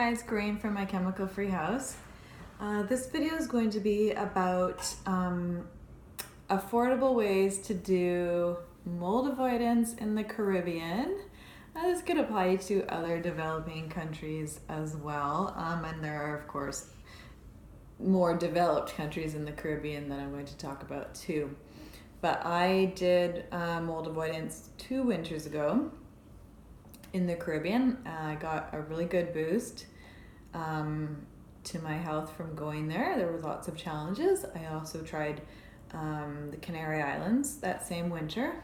Hi, it's Grain from my chemical free house. This video is going to be about affordable ways to do mold avoidance in the Caribbean. This could apply to other developing countries as well. And there are, of course, more developed countries in the Caribbean that I'm going to talk about too. But I did mold avoidance 2 winters ago in the Caribbean. I got a really good boost to my health from going there. There was lots of challenges. I also tried the Canary Islands that same winter.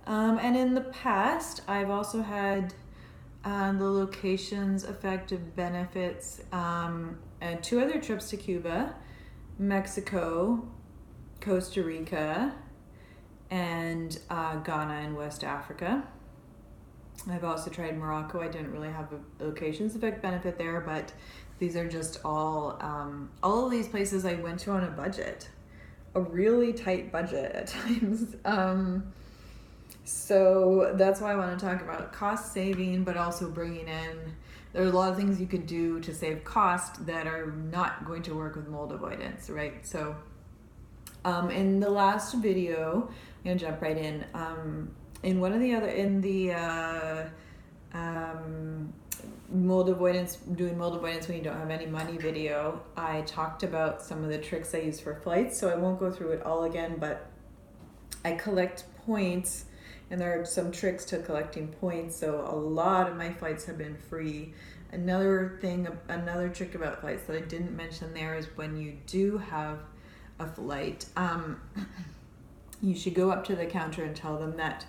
And in the past, I've also had the locations effective benefits and 2 other trips to Cuba, Mexico, Costa Rica, and Ghana in West Africa. I've also tried Morocco. I didn't really have a locations effect benefit there, but these are just all of these places I went to on a budget, a really tight budget at times. So that's why I want to talk about cost saving, but also bringing in, there's a lot of things you could do to save cost that are not going to work with mold avoidance, right? So in the last video, I'm going to jump right in. In one of the other, in the mold avoidance, doing mold avoidance when you don't have any money video, I talked about some of the tricks I use for flights, so I won't go through it all again, but I collect points, and there are some tricks to collecting points, so a lot of my flights have been free. Another trick about flights that I didn't mention there is when you do have a flight, you should go up to the counter and tell them that,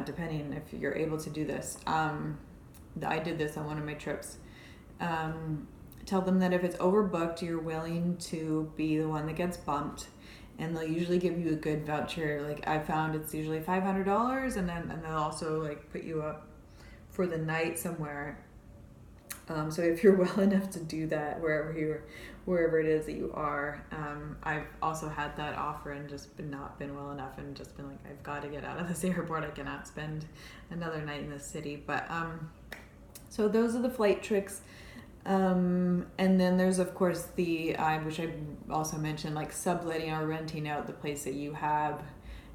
depending if you're able to do this, I did this on one of my trips. Tell them that if it's overbooked, you're willing to be the one that gets bumped, and they'll usually give you a good voucher. Like I found it's usually $500, and they'll also like put you up for the night somewhere. So if you're well enough to do that wherever it is that you are, I've also had that offer and just not been well enough and just been like, I've got to get out of this airport. I cannot spend another night in this city. But so those are the flight tricks. And then there's of course the which I also mentioned, like subletting or renting out the place that you have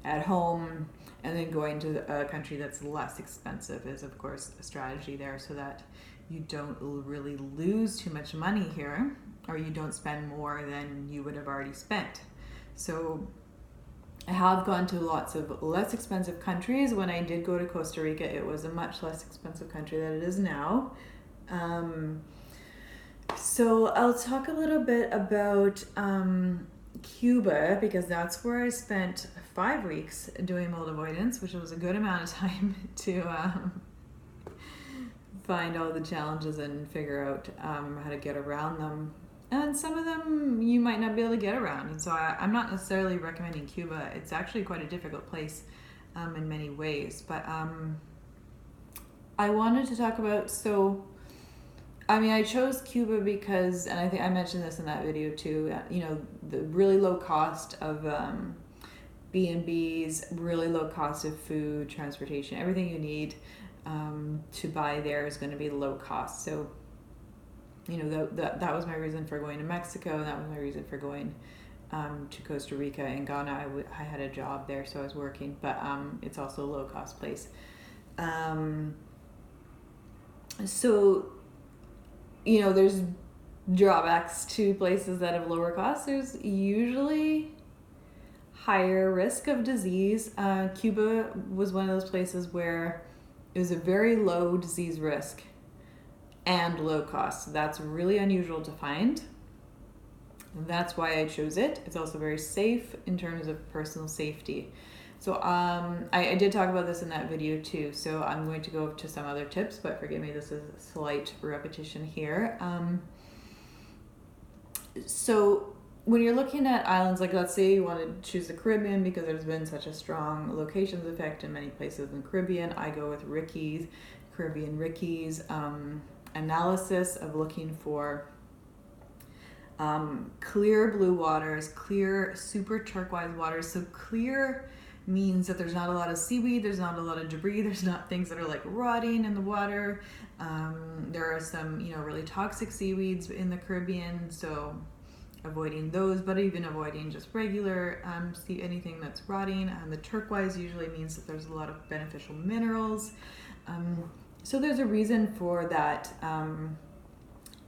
at home, and then going to a country that's less expensive is of course a strategy there, so that you don't really lose too much money here, or you don't spend more than you would have already spent. So I have gone to lots of less expensive countries. When I did go to Costa Rica, it was a much less expensive country than it is now. So I'll talk a little bit about Cuba, because that's where I spent 5 weeks doing mold avoidance, which was a good amount of time to find all the challenges and figure out how to get around them. And some of them you might not be able to get around. And so I'm not necessarily recommending Cuba. It's actually quite a difficult place in many ways. But I wanted to talk about, I chose Cuba because, and I think I mentioned this in that video too, the really low cost of B&Bs, really low cost of food, transportation, everything you need to buy there is going to be low cost. So, that was my reason for going to Mexico. That was my reason for going to Costa Rica and Ghana. I had a job there, so I was working, but it's also a low cost place. So, there's drawbacks to places that have lower costs. There's usually higher risk of disease. Cuba was one of those places where it was a very low disease risk and low cost. That's really unusual to find. That's why I chose it. It's also very safe in terms of personal safety. So I did talk about this in that video too, so I'm going to go to some other tips, but forgive me, this is a slight repetition here. So when you're looking at islands, like let's say you want to choose the Caribbean because there's been such a strong locations effect in many places in the Caribbean, I go with Caribbean Ricky's analysis of looking for clear blue waters, clear super turquoise waters, so clear means that there's not a lot of seaweed, there's not a lot of debris, there's not things that are like rotting in the water. There are some, really toxic seaweeds in the Caribbean, so avoiding those, but even avoiding just regular anything that's rotting. The turquoise usually means that there's a lot of beneficial minerals. So there's a reason for that.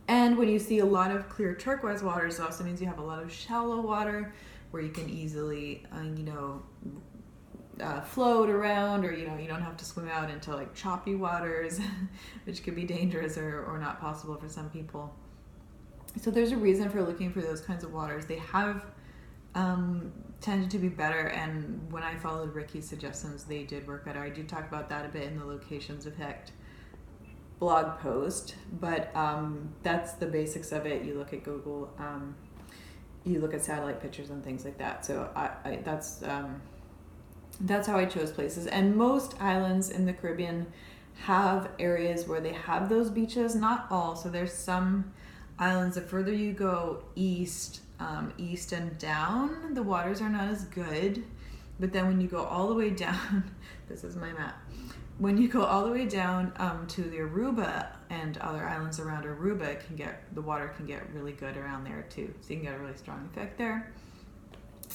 And when you see a lot of clear turquoise waters, it also means you have a lot of shallow water where you can easily, float around, or you don't have to swim out into like choppy waters, which could be dangerous or not possible for some people. So there's a reason for looking for those kinds of waters. They have tended to be better, and when I followed Ricky's suggestions, they did work better. I do talk about that a bit in the Locations Effect blog post, but that's the basics of it. You look at Google, you look at satellite pictures and things like that. So that's how I chose places. And most islands in the Caribbean have areas where they have those beaches. Not all. So there's some islands, the further you go east and down, the waters are not as good. But then when you go all the way down, this is my map. When you go all the way down to the Aruba and other islands around Aruba, the water can get really good around there too. So you can get a really strong effect there.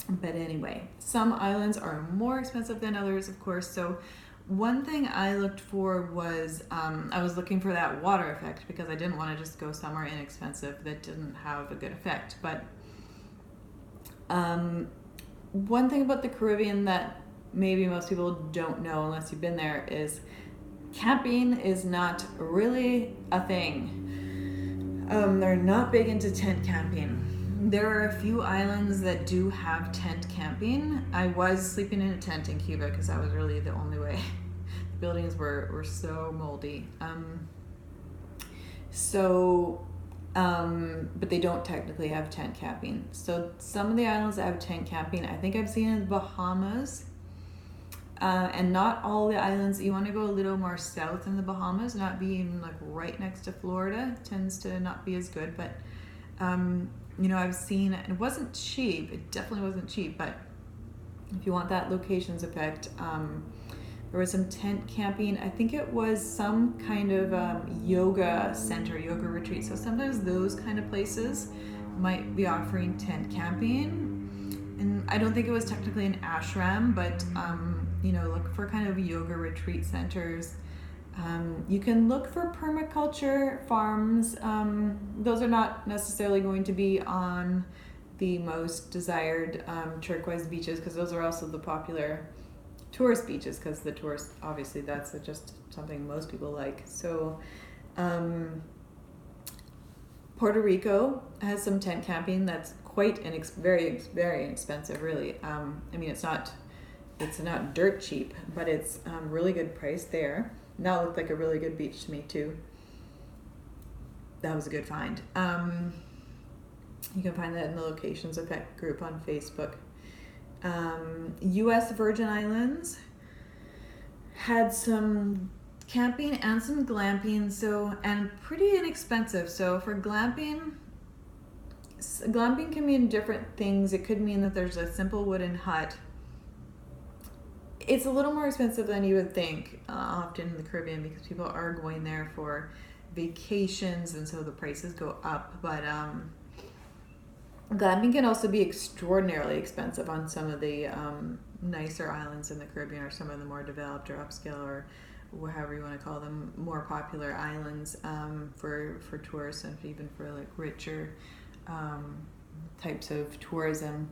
But anyway, some islands are more expensive than others, of course. So one thing I looked for was, I was looking for that water effect because I didn't want to just go somewhere inexpensive that didn't have a good effect. But one thing about the Caribbean that maybe most people don't know unless you've been there is camping is not really a thing. They're not big into tent camping. There are a few islands that do have tent camping. I was sleeping in a tent in Cuba because that was really the only way. The buildings were so moldy. But they don't technically have tent camping. So some of the islands that have tent camping, I think I've seen in the Bahamas. And not all the islands. You want to go a little more south in the Bahamas, not being like right next to Florida, tends to not be as good. But I've seen it. It wasn't cheap. It definitely wasn't cheap. But if you want that Locations Effect, there was some tent camping. I think it was some kind of yoga center, yoga retreat. So sometimes those kind of places might be offering tent camping. And I don't think it was technically an ashram, but look for kind of yoga retreat centers. You can look for permaculture farms. Those are not necessarily going to be on the most desired turquoise beaches, because those are also the popular tourist beaches, because the tourists, obviously that's just something most people like. So Puerto Rico has some tent camping that's quite very, very expensive, really. It's not dirt cheap, but it's really good price there. That looked like a really good beach to me too. That was a good find. You can find that in the Locations Effect group on Facebook. U.S. Virgin Islands had some camping and some glamping, and pretty inexpensive. So for glamping can mean different things. It could mean that there's a simple wooden hut. It's a little more expensive than you would think, often in the Caribbean, because people are going there for vacations, and so the prices go up. But glamping can also be extraordinarily expensive on some of the nicer islands in the Caribbean, or some of the more developed or upscale, or however you want to call them, more popular islands for tourists, and even for like richer types of tourism.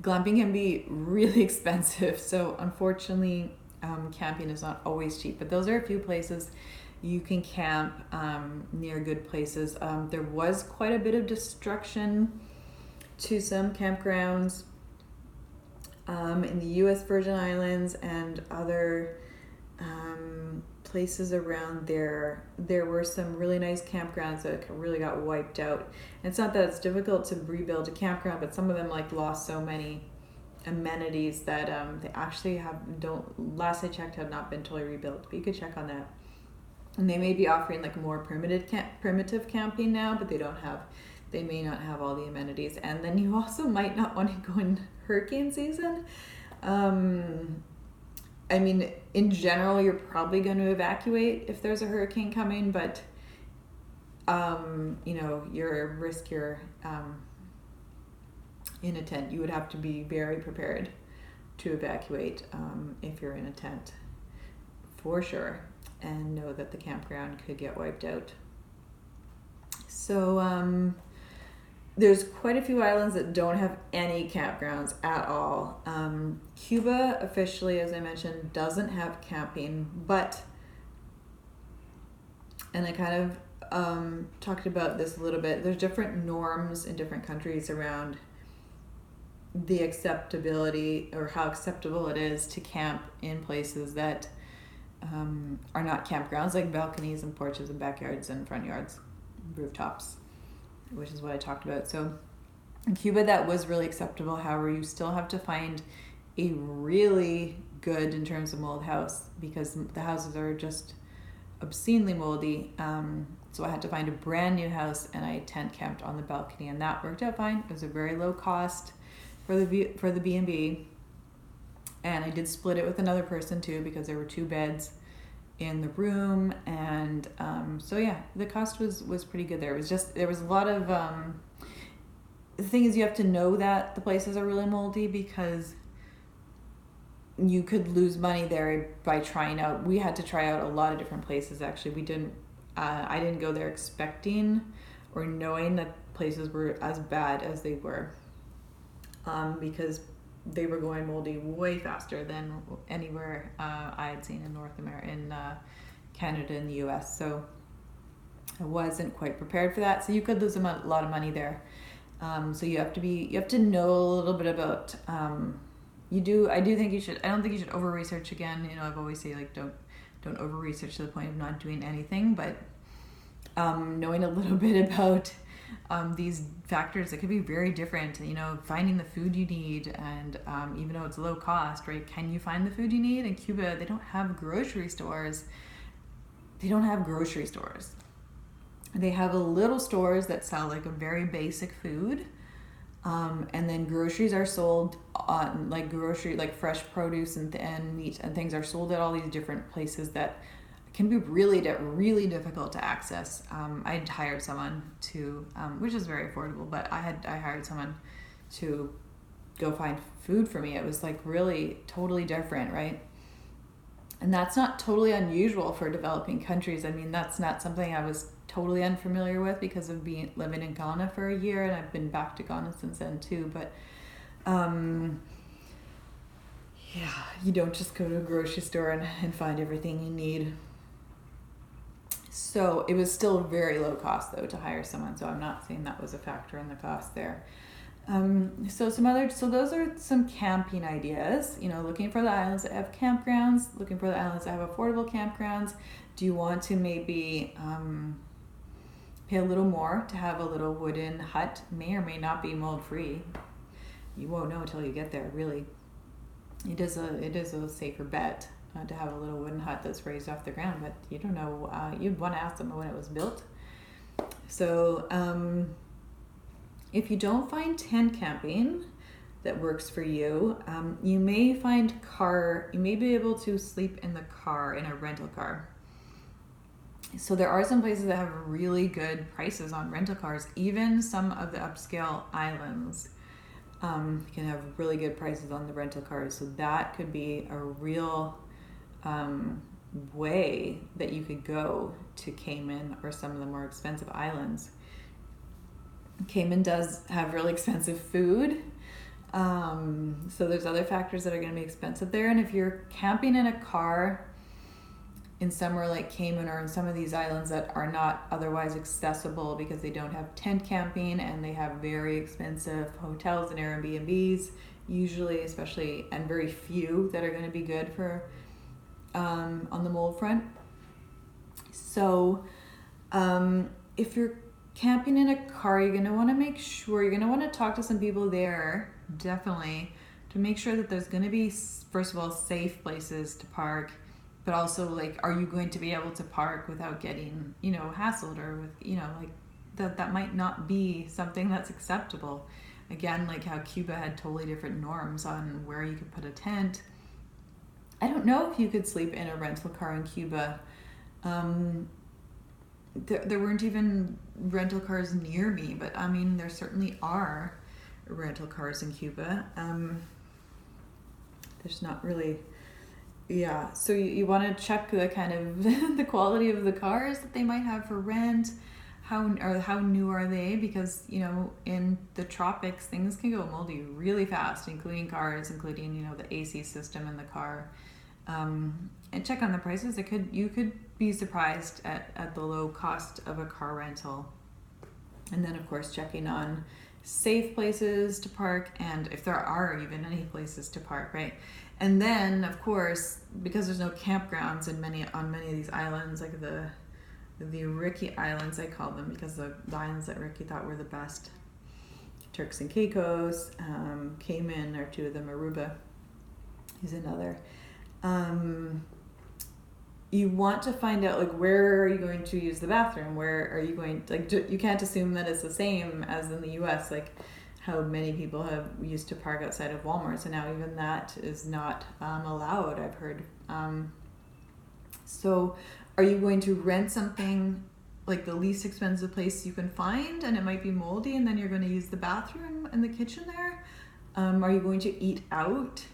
Glamping can be really expensive, so unfortunately camping is not always cheap, but those are a few places you can camp near good places. There was quite a bit of destruction to some campgrounds in the U.S. Virgin Islands and other places around there. There were some really nice campgrounds that really got wiped out. And it's not that it's difficult to rebuild a campground, but some of them lost so many amenities that they actually last I checked, have not been totally rebuilt. But you could check on that. And they may be offering more primitive camping now, but they may not have all the amenities. And then you also might not want to go in hurricane season. I mean, in general, you're probably going to evacuate if there's a hurricane coming, but you know, you're in a tent. You would have to be very prepared to evacuate if you're in a tent, for sure, and know that the campground could get wiped out. So there's quite a few islands that don't have any campgrounds at all. Cuba officially, as I mentioned, doesn't have camping, but, and I kind of talked about this a little bit, there's different norms in different countries around the acceptability or how acceptable it is to camp in places that are not campgrounds, like balconies and porches and backyards and front yards, rooftops, which is what I talked about. So in Cuba, that was really acceptable. However, you still have to find a really good, in terms of mold, house, because the houses are just obscenely moldy. So I had to find a brand new house, and I tent camped on the balcony, and that worked out fine. It was a very low cost for the B&B, and I did split it with another person too, because there were 2 beds in the room, and so yeah, the cost was pretty good there. It was just, there was a lot of the thing is, you have to know that the places are really moldy, because you could lose money there by trying out. We had to try out a lot of different places. Actually, we didn't I didn't go there expecting or knowing that places were as bad as they were, because they were going moldy way faster than anywhere I had seen in North America, in Canada and the US. So I wasn't quite prepared for that. So you could lose a lot of money there. So you have to know a little bit about, I don't think you should over research again. You know, I've always say, like, don't over research to the point of not doing anything, but knowing a little bit about these factors that could be very different. You know, finding the food you need, and even though it's low cost, right? Can you find the food you need? In Cuba, they don't have grocery stores. They have a little stores that sell like a very basic food, and then groceries are sold on like fresh produce and meat and things are sold at all these different places that can be really difficult to access. I'd hired someone to, which is very affordable, but I hired someone to go find food for me. It was like really totally different, right? And that's not totally unusual for developing countries. I mean, that's not something I was totally unfamiliar with because of living in Ghana for a year, and I've been back to Ghana since then too. But yeah, you don't just go to a grocery store and find everything you need. So it was still very low cost though to hire someone. So I'm not saying that was a factor in the cost there. So those are some camping ideas, you know, looking for the islands that have campgrounds, looking for the islands that have affordable campgrounds. Do you want to maybe pay a little more to have a little wooden hut? May or may not be mold free. You won't know until you get there, really. It is a safer bet to have a little wooden hut that's raised off the ground, but you don't know, you'd want to ask them when it was built. So if you don't find tent camping that works for you, you may be able to sleep in the car, in a rental car. So there are some places that have really good prices on rental cars. Even some of the upscale islands can have really good prices on the rental cars. So that could be a real way that you could go to Cayman or some of the more expensive islands. Cayman does have really expensive food. So there's other factors that are going to be expensive there. And if you're camping in a car in somewhere like Cayman or in some of these islands that are not otherwise accessible because they don't have tent camping and they have very expensive hotels and Airbnbs, usually, especially, and very few that are going to be good for on the mold front. So if you're camping in a car, you're going to want to make sure, you're going to want to talk to some people there, definitely, to make sure that there's going to be, first of all, safe places to park, but also, like, are you going to be able to park without getting, hassled, or with, like, that might not be something that's acceptable. Again, like how Cuba had totally different norms on where you could put a tent. I don't know if you could sleep in a rental car in Cuba. There weren't even rental cars near me, but I mean, there certainly are rental cars in Cuba. There's not really, yeah. So you want to check the kind of the quality of the cars that they might have for rent. How new are they? Because, you know, in the tropics, things can go moldy really fast, including cars, including, you know, the AC system in the car. And check on the prices. You could be surprised at the low cost of a car rental. And then, of course, checking on safe places to park, and if there are even any places to park, right? And then, of course, because there's no campgrounds on many of these islands, like the Ricky Islands, I call them, because the islands that Ricky thought were the best. Turks and Caicos, Cayman are two of them, Aruba is another. You want to find out, like, where are you going to use the bathroom? Where are you going to, like, you can't assume that it's the same as in the US, like how many people have used to park outside of Walmart. So now even that is not allowed, I've heard. So are you going to rent something like the least expensive place you can find, and it might be moldy, and then you're going to use the bathroom and the kitchen there? Are you going to eat out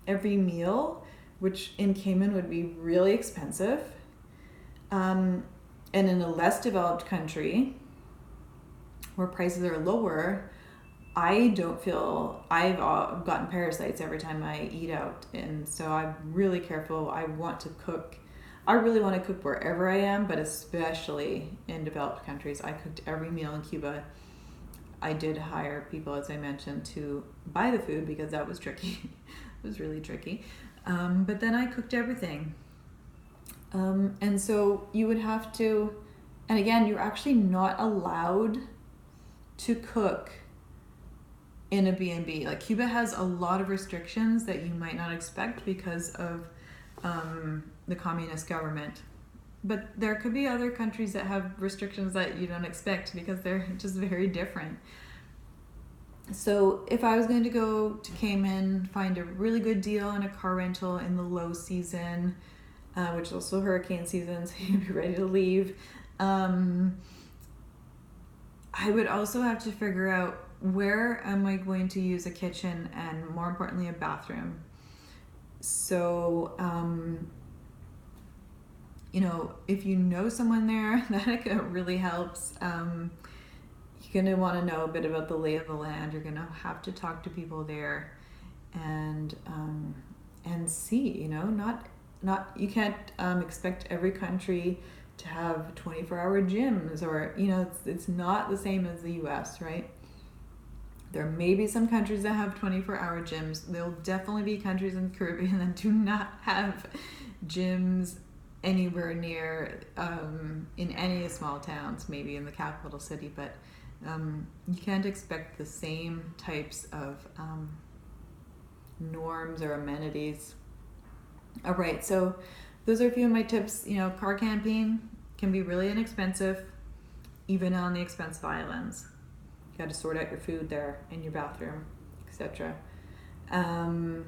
every meal, which in Cayman would be really expensive? And in a less developed country where prices are lower, I don't feel, I've gotten parasites every time I eat out. And so I'm really careful. I really want to cook wherever I am, but especially in developed countries. I cooked every meal in Cuba. I did hire people, as I mentioned, to buy the food because that was tricky. It was really tricky. But then I cooked everything. And so you would have to, and again, you're actually not allowed to cook in a B&B. Like, Cuba has a lot of restrictions that you might not expect because of the communist government. But there could be other countries that have restrictions that you don't expect because they're just very different. So if I was going to go to Cayman, find a really good deal on a car rental in the low season, which is also hurricane season, so you'd be ready to leave, I would also have to figure out, where am I going to use a kitchen and, more importantly, a bathroom? So, you know, if you know someone there, that really helps. You're going to want to know a bit about the lay of the land. You're going to have to talk to people there and see, you know, you can't expect every country to have 24-hour gyms, or, you know, it's not the same as the US, right? There may be some countries that have 24-hour gyms. There'll definitely be countries in the Caribbean that do not have gyms anywhere near, in any small towns, maybe in the capital city, but you can't expect the same types of norms or amenities. All right, so those are a few of my tips. You know, car camping can be really inexpensive, even on the expensive islands. You got to sort out your food there in your bathroom, etc. And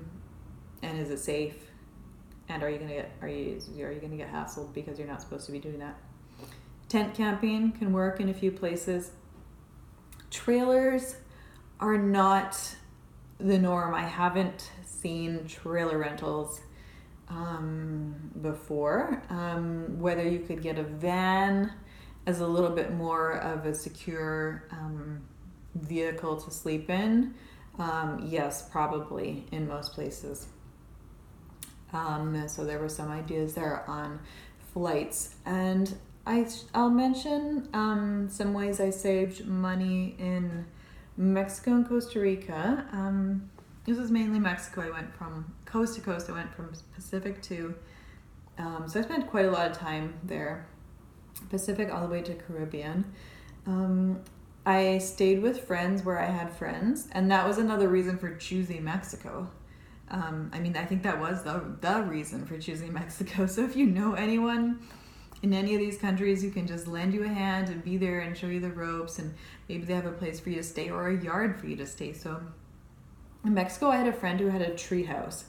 is it safe? And are you gonna get hassled because you're not supposed to be doing that? Tent camping can work in a few places. Trailers are not the norm. I haven't seen trailer rentals before. Whether you could get a van as a little bit more of a secure vehicle to sleep in, yes, probably in most places. So there were some ideas there on flights, and I'll mention some ways I saved money in Mexico and Costa Rica. This is mainly Mexico. I went from coast to coast. I went from Pacific to, so I spent quite a lot of time there, Pacific all the way to Caribbean. I stayed with friends where I had friends, and that was another reason for choosing Mexico. I mean, I think that was the reason for choosing Mexico. So if you know anyone in any of these countries, you can just lend you a hand and be there and show you the ropes, and maybe they have a place for you to stay or a yard for you to stay. So in Mexico, I had a friend who had a tree house.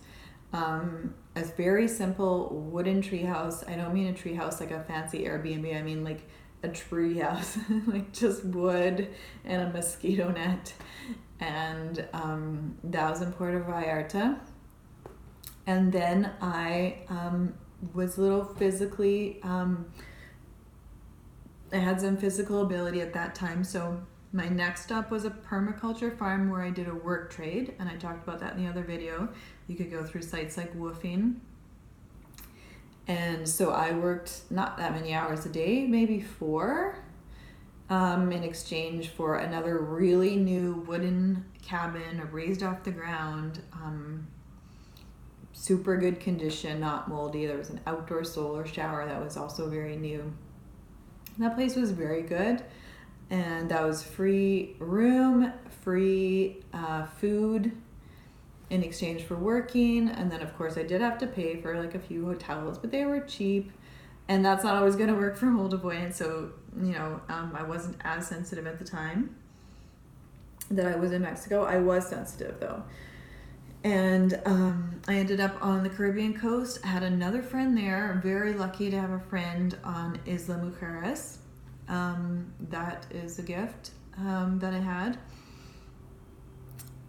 A very simple wooden tree house. I don't mean a tree house like a fancy Airbnb. I mean like a tree house, like just wood and a mosquito net. And that was in Puerto Vallarta. And then I was a little physically, I had some physical ability at that time. So my next stop was a permaculture farm where I did a work trade. And I talked about that in the other video. You could go through sites like wwoofing. And so I worked not that many hours a day, maybe 4, in exchange for another really new wooden cabin, raised off the ground, super good condition, not moldy. There was an outdoor solar shower that was also very new. That place was very good, and that was free room, free food in exchange for working. And then of course I did have to pay for like a few hotels, but they were cheap, and that's not always going to work for mold avoidance. So I wasn't as sensitive at the time that I was in Mexico. I was sensitive though. And I ended up on the Caribbean coast. I had another friend there. I'm very lucky to have a friend on Isla Mujeres. That is a gift that I had.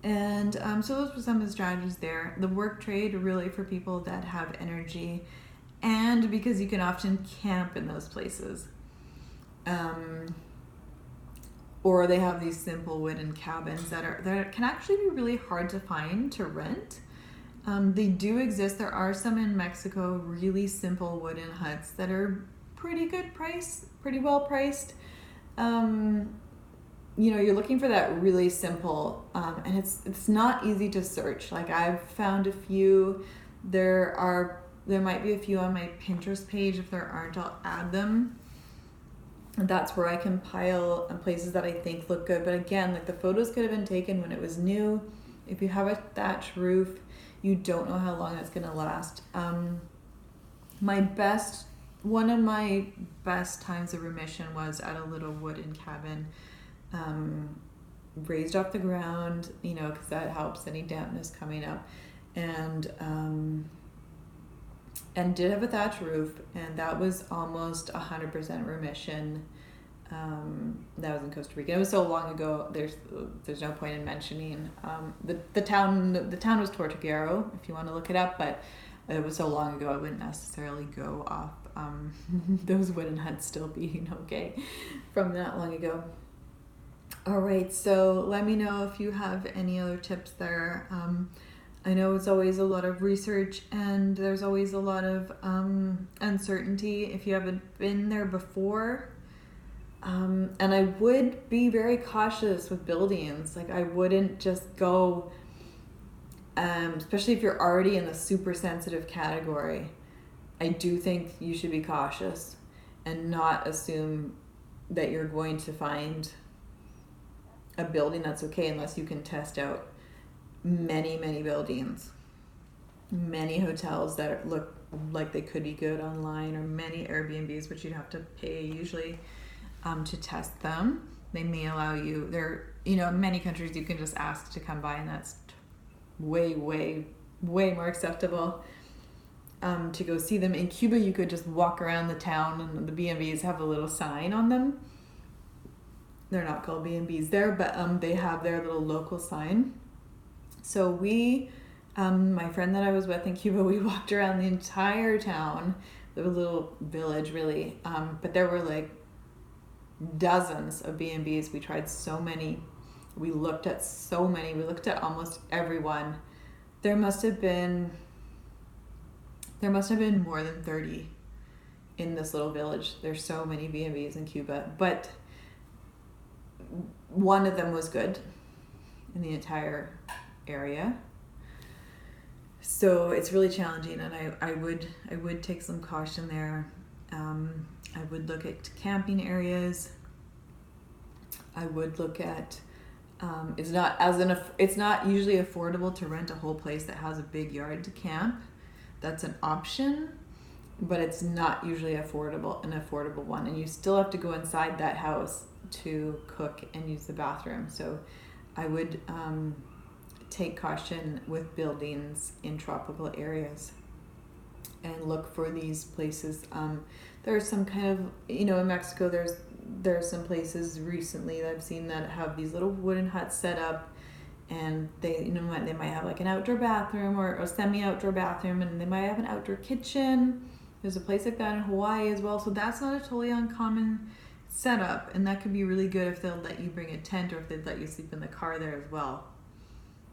And so those were some of the strategies there. The work trade really for people that have energy, and because you can often camp in those places. Or they have these simple wooden cabins that can actually be really hard to find to rent. They do exist. There are some in Mexico, really simple wooden huts that are pretty good price, pretty well priced. You're looking for that really simple, and it's not easy to search. Like I've found a few. There might be a few on my Pinterest page. If there aren't, I'll add them. That's where I compile places that I think look good. But again, like the photos could have been taken when it was new. If you have a thatch roof, you don't know how long that's gonna last. One of my best times of remission was at a little wooden cabin, raised off the ground, because that helps any dampness coming up, and did have a thatch roof, and that was almost 100% remission. That was in Costa Rica. It was so long ago. There's no point in mentioning the town. The town was Tortuguero, if you want to look it up, but it was so long ago I wouldn't necessarily go off those wooden huts still being okay from that long ago. All right, so let me know if you have any other tips there. I know it's always a lot of research, and there's always a lot of uncertainty if you haven't been there before. And I would be very cautious with buildings. Like I wouldn't just go, especially if you're already in the super sensitive category. I do think you should be cautious and not assume that you're going to find a building that's okay unless you can test out many buildings, many hotels that look like they could be good online, or many Airbnbs, which you'd have to pay usually to test them. They may allow you, in many countries you can just ask to come by, and that's way more acceptable to go see them. In Cuba you could just walk around the town, and the B&Bs have a little sign on them. They're not called B&Bs there, but they have their little local sign. So we, my friend that I was with in Cuba, we walked around the entire town. There was a little village really, but there were like dozens of B&Bs. We tried so many. We looked at so many. We looked at almost everyone. There must have been more than 30 in this little village. There's so many B&Bs in Cuba, but one of them was good in the entire area. So it's really challenging, and I would take some caution there. I would look at camping areas. I would look at it's not usually affordable to rent a whole place that has a big yard to camp. That's an option, but it's not usually an affordable one, and you still have to go inside that house to cook and use the bathroom. So I would take caution with buildings in tropical areas and look for these places. There are some kind of, in Mexico, there's some places recently that I've seen that have these little wooden huts set up, and they might have like an outdoor bathroom or a semi-outdoor bathroom, and they might have an outdoor kitchen. There's a place like that in Hawaii as well, so that's not a totally uncommon setup, and that could be really good if they'll let you bring a tent or if they'd let you sleep in the car there as well.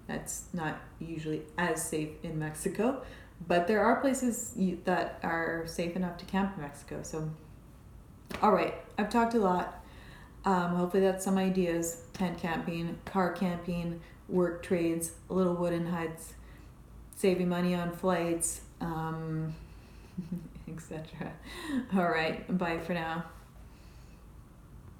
That's not usually as safe in Mexico, but there are places that are safe enough to camp in Mexico. So, all right, I've talked a lot. Hopefully that's some ideas: tent camping, car camping, work trades, little wooden huts, saving money on flights, etc. All right, bye for now.